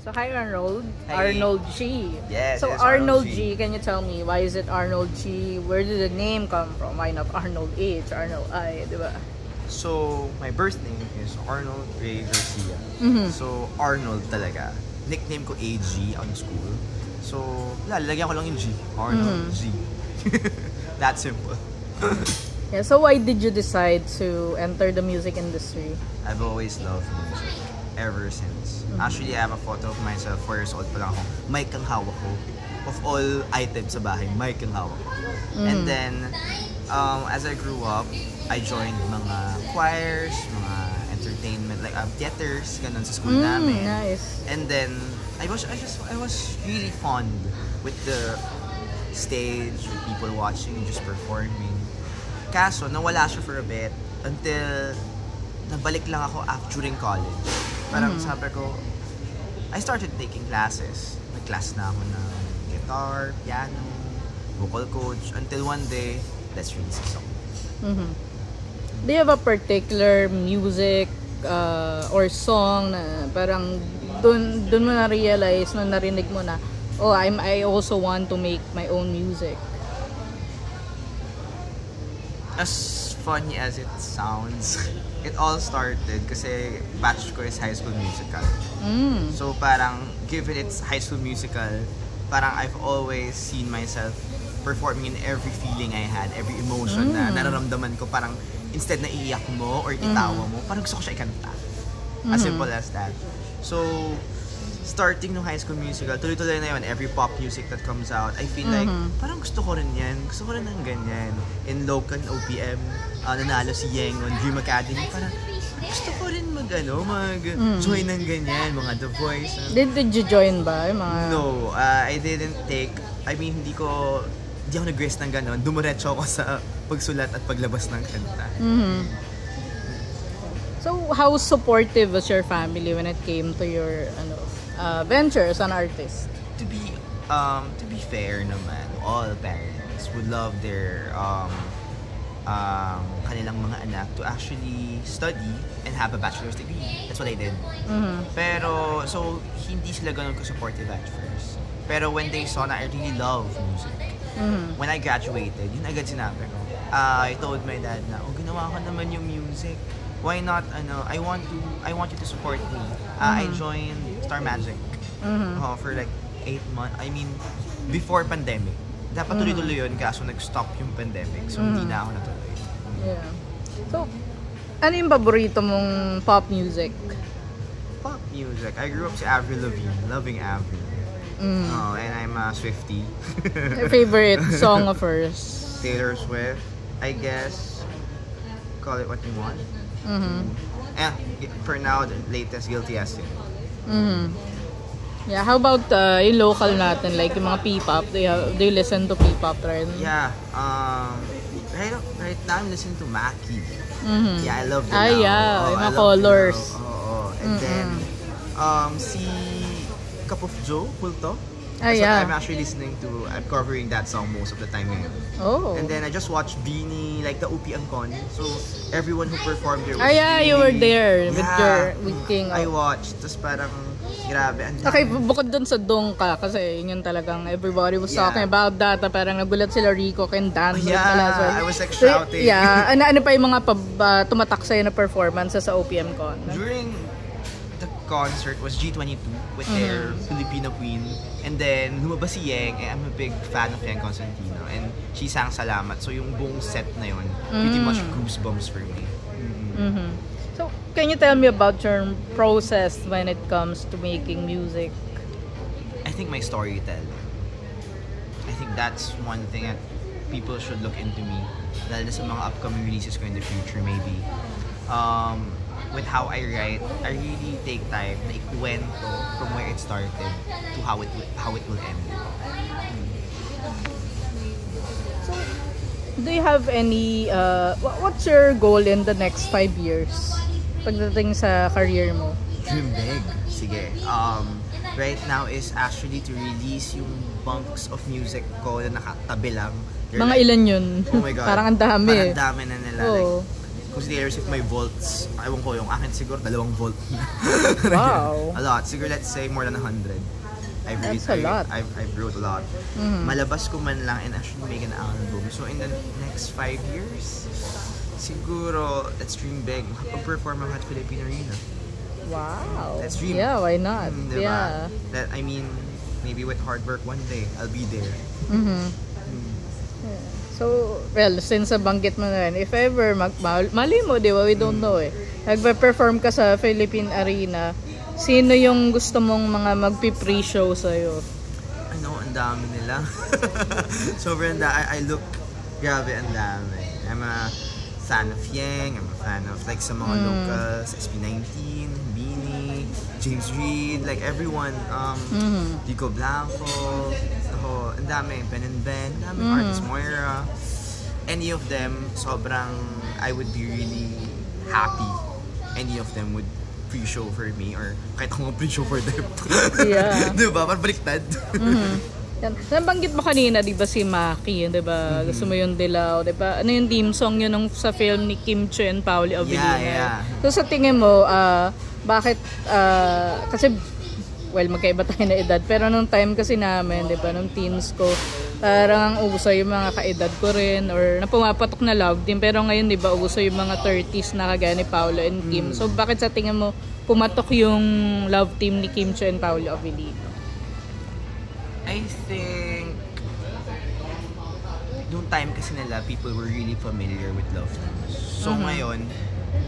So hi Arnold. Hi. Arnold G. Yes, So it's Arnold Arnold G. Can you tell me why is it Arnold G? Where did the name come from? Why not Arnold H, Arnold I, di ba? So, my birth name is Arnold Ray Garcia. So, Arnold talaga. Nickname ko AG on school. So, lalagyan ko lang yung G. Arnold G. That simple. Yeah, so why did you decide to enter the music industry? I've always loved music. Ever since. Actually, I have a photo of myself, 4 years old pa lang ako. Mic ang hawak ko. Of all items sa bahay, mic ang hawak ko. And then, as I grew up, I joined mga choirs, mga entertainment, like theaters, ganun sa school namin. Nice. And then, I was really fond with the stage, with people watching, just performing. Kaso, nawala siya for a bit until nabalik lang ako during college. Parang sabi ko, I started taking classes. Nag-class na ako ng guitar, piano, vocal coach, until one day, let's release a song. Do you have a particular music or song na parang dun mo na-realize, nung narinig mo na, oh, I also want to make my own music? As funny as it sounds, it all started kasi batch ko is High School Musical. So parang, given it's High School Musical, parang I've always seen myself performing in every feeling I had, every emotion na nararamdaman ko. Parang instead na iiyak mo or itawa mo, parang gusto ko siya ikanta. As simple as that. So, starting no High School Musical, tuloy-tuloy na yun, every pop music that comes out, I feel like, parang gusto ko rin yan. Gusto ko rin ng ganyan. In local OPM, nanalo si Yeng on Dream Academy, parang gusto ko rin mag-join ng ganyan, mga The Voice. Did you join ba? Mga... No, I didn't take, hindi ako nag-rest ng gano'n. Dumiretso ako sa pagsulat at paglabas ng kanta. So, how supportive was your family when it came to your venture as an artist? To be fair naman, all parents would love their kanilang mga anak to actually study and have a bachelor's degree. That's what I did. Pero, so, hindi sila ganun ka-supportive at first. Pero when they saw na I really love music, when I graduated, yun agad sinabi ko. I told my dad na, ginawa ko naman yung music. Why not, I want you to support me. I joined Star Magic for like 8 months. I mean, before pandemic. Dapat tuloy-tuloy yun, kaso nag-stop yung pandemic. So, hindi na ako natuloy. Yeah. So, ano yung paborito mong pop music? Pop music? I grew up si Avril Lavigne, loving Avril. And I'm a Swiftie. Favorite song of hers? Taylor Swift, I guess. Call it what you want. For now, the latest Guilty as Sin. Yeah, how about yung local natin, like yung mga P-pop? Do you listen to P-pop rin? Yeah, right now I'm listening to Maki. Yeah, I love the yung mga Colors. And then, si Cup of Joe, Kulto. That's what I'm actually listening to. I'm covering that song most of the time ngayon. And then I just watched Beanie, like the UP Angkon. So everyone who performed there was you were there with King. I watched. Tapos parang, grabe. Okay, bukod dun sa Dongka, kasi yun talagang everybody was talking about that. Parang nagulat sila Rico and Dan. I was like shouting. Ano pa yung mga tumatak sa'yo na performances sa OPM Con? During the concert was G22 with their Filipino Queen. And then, lumabas si Yeng, I'm a big fan of Yeng Constantino. And she sang Salamat. So, yung buong set na yun, pretty much goosebumps for me. So, can you tell me about your process when it comes to making music? I think my storytelling. I think that's one thing that people should look into me. Dahil sa mga upcoming releases ko in the future, maybe. With how I write, I really take time na ikwento from where it started to how it will end. So, do you have any, what's your goal in the next 5 years? Pagdating sa career mo? Dream big. Sige. Right now is actually to release yung bunks of music ko na nakatabi lang. Mga ilan yun? Oh my God. Parang ang dami. Parang dami na nila. Like, considers if my volts, ewan ko, yung akin siguro 2 volt. Wow. A lot. Siguro let's say more than 100. That's a lot. I've wrote a lot. Malabas ko man lang and actually make an album. So in the next 5 years, siguro, let's dream big. Makapag-perform ako at Philippine Arena. Wow. Let's dream. Yeah, why not? Diba? Yeah. That, I mean, maybe with hard work one day, I'll be there. Yeah. So, well, since nabanggit mo na rin, if ever, mali mo, di ba? We don't know eh. Nagpa-perform ka sa Philippine Arena, sino yung gusto mong mga magpi-pre-show sa'yo? Ano, ang dami nila. Sobrang I look, grabe, ang dami. I'm a fan of Yang, I'm a fan of like sa mga locals, SB19, Beanie, James Reid, like everyone, Dico Blanco, ang dami, Ben and Ben, ang dami, Artist Moira. Any of them, sobrang, I would be really happy. Any of them would pre-show for me or kahit ako pre-show for them. Yeah. Diba? Parang baliktad. Yan. Nabanggit mo kanina, di ba si Maki, di ba? Gusto mo yung Dilaw, di ba? Ano yung theme song yun nung sa film ni Kim Chiu and Paolo Avellino? Yeah. So sa tingin mo, bakit, kasi, well, magkaiba tayo na edad, pero nung time kasi namin, di ba, nung teens ko, parang ang uso yung mga kaedad ko rin, or na pumapatok na love team, pero ngayon, di ba, uso yung mga 30s na kagaya ni Paolo and Kim. So bakit sa tingin mo, pumatok yung love team ni Kim Chiu and Paolo Avellino? I think noong time kasi nila, people were really familiar with love teams. So ngayon,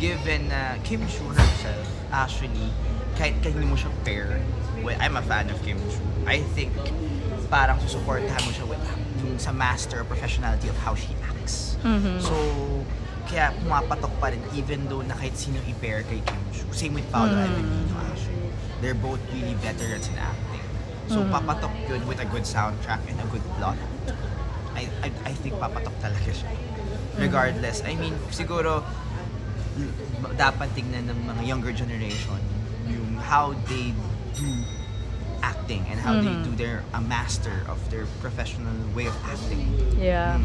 given na Kim Chiu herself, actually, kahit hindi mo siya pair, well, I'm a fan of Kim Chiu. I think parang susuportahan mo siya with yung sa master professionality of how she acts. So, kaya pumapatok pa rin even though na kahit sino i-pair kay Kim Chiu. Same with Paolo Avellino actually. They're both really veterans in acting. So, papatok yun with a good soundtrack and a good plot. I think papatok talaga siya. Regardless. I mean, siguro, dapat tignan ng mga younger generation yung how they do acting and how they do their a master of their professional way of acting. Yeah.